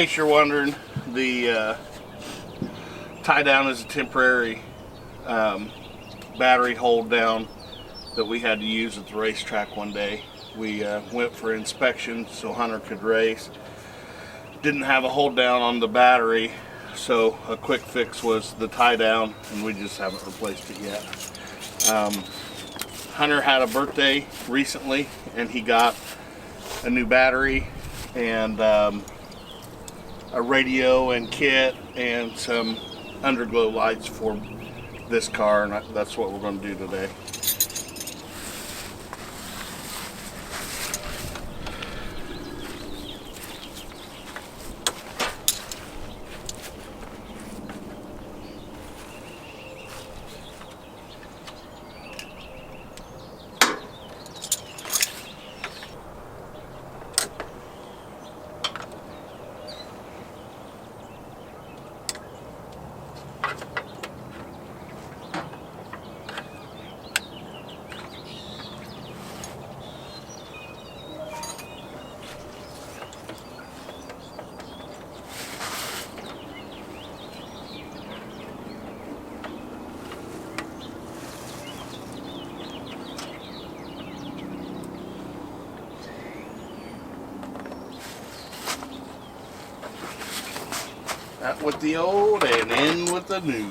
case you're wondering, the tie down is a temporary battery hold down that we had to use at the racetrack one day. We went for inspection so Hunter could race. Didn't have a hold down on the battery, so a quick fix was the tie down, and we just haven't replaced it yet. Hunter had a birthday recently, and he got a new battery and a radio and kit and some underglow lights for this car, and that's what we're going to do today. Out with the old and in with the new.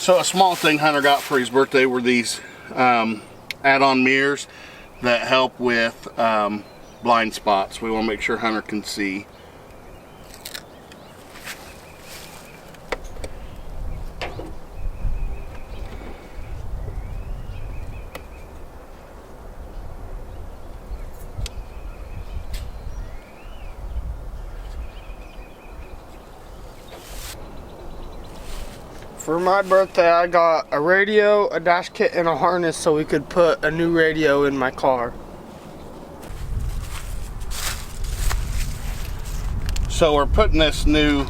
So a small thing Hunter got for his birthday were these add-on mirrors that help with blind spots. We want to make sure Hunter can see. For my birthday, I got a radio, a dash kit, and a harness so we could put a new radio in my car. So we're putting this new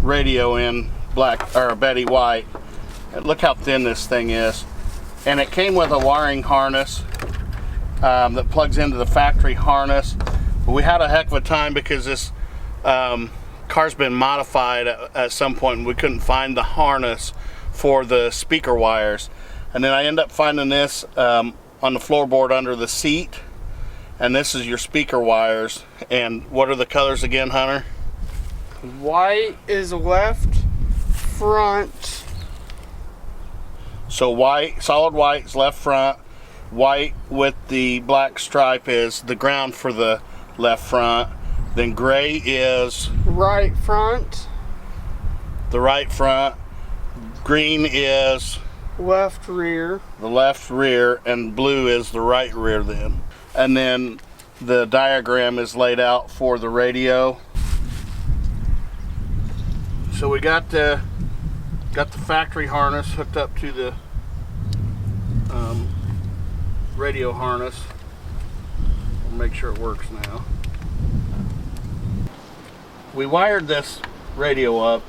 radio in black or Betty White. Look how thin this thing is. And it came with a wiring harness that plugs into the factory harness. But we had a heck of a time because this car's been modified at some point and we couldn't find the harness for the speaker wires, and then I end up finding this on the floorboard under the seat, and this is your speaker wires. And what are the colors again, Hunter? White is left front. So white, solid white is left front. White with the black stripe is the ground for the left front. Then gray is right front. The right front. Green is left rear. The left rear, and blue is the right rear then. And then the diagram is laid out for the radio. So we got the factory harness hooked up to the radio harness. We'll make sure it works now. We wired this radio up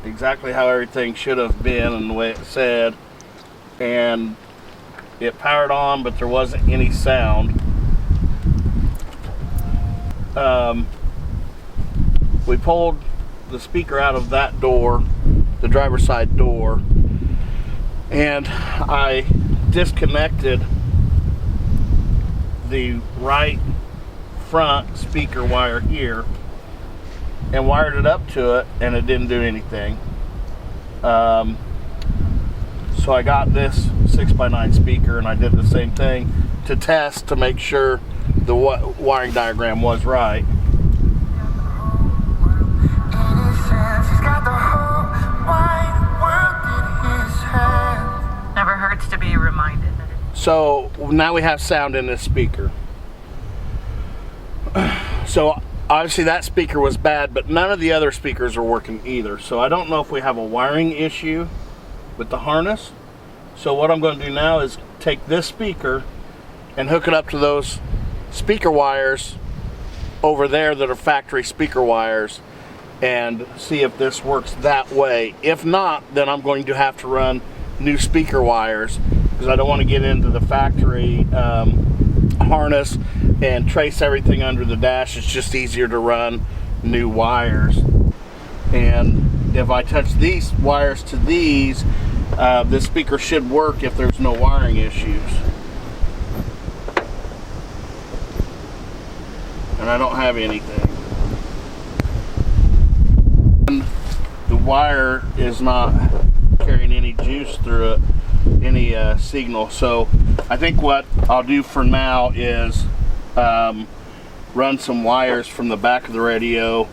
exactly how everything should have been and the way it said, and it powered on, but there wasn't any sound. We pulled the speaker out of that door, the driver's side door, and I disconnected the right front speaker wire here and wired it up to it, and it didn't do anything. So I got this 6x9 speaker, and I did the same thing to test to make sure the wiring diagram was right. Never hurts to be reminded. So now we have sound in this speaker. So obviously that speaker was bad, but none of the other speakers are working either. So I don't know if we have a wiring issue with the harness. So what I'm going to do now is take this speaker and hook it up to those speaker wires over there that are factory speaker wires and see if this works that way. If not, then I'm going to have to run new speaker wires because I don't want to get into the factory harness and trace everything under the dash. It's just easier to run new wires. And if I touch these wires to these, this speaker should work if there's no wiring issues. And I don't have anything. And the wire is not carrying any juice through it, any signal. So I think what I'll do for now is run some wires from the back of the radio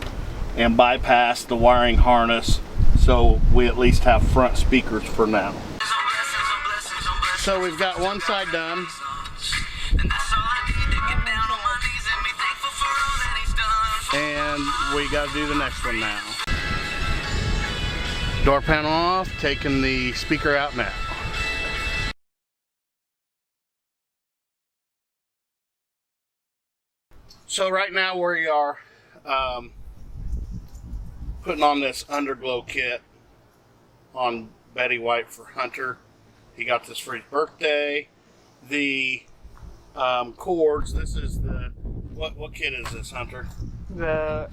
and bypass the wiring harness so we at least have front speakers for now. So we've got one side done. And we got to do the next one now. Door panel off, taking the speaker out now. So right now we are putting on this underglow kit on Betty White for Hunter. He got this for his birthday. The cords, this is the, what kit is this, Hunter? The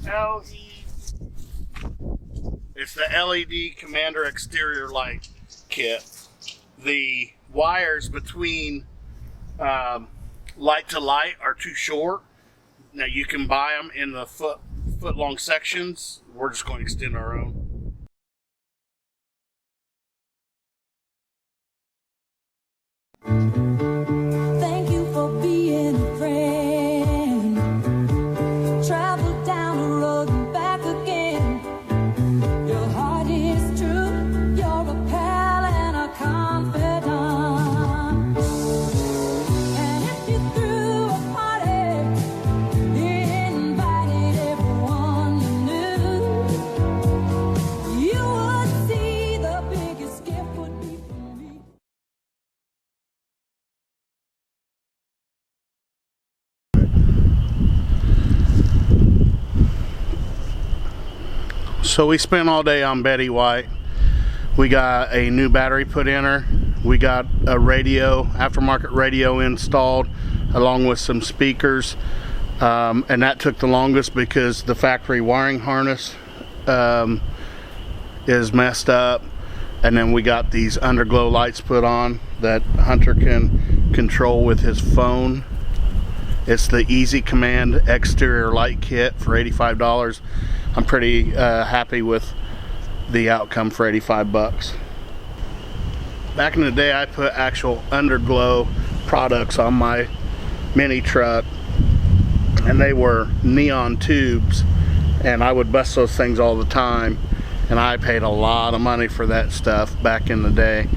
LED. It's the LED Commander exterior light kit. The wires between light to light are too short. Now you can buy them in the foot long sections. We're just going to extend our own. Thank you for being a friend. Travel down the road and back again. Your heart is true. You're a pal and a confidant. And if you threw a party, you invited everyone you knew, you would see the biggest gift would be from me. So we spent all day on Betty White. We got a new battery put in her. We got a radio, aftermarket radio installed along with some speakers. And that took the longest because the factory wiring harness is messed up. And then we got these underglow lights put on that Hunter can control with his phone. It's the Easy Command exterior light kit for $85. I'm pretty happy with the outcome for 85 bucks. Back in the day, I put actual underglow products on my mini truck, and they were neon tubes, and I would bust those things all the time, and I paid a lot of money for that stuff back in the day.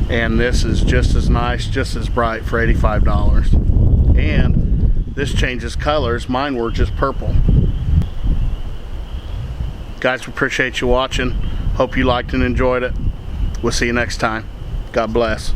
And this is just as nice, just as bright for $85. And this changes colors. Mine were just purple. Guys, we appreciate you watching. Hope you liked and enjoyed it. We'll see you next time. God bless.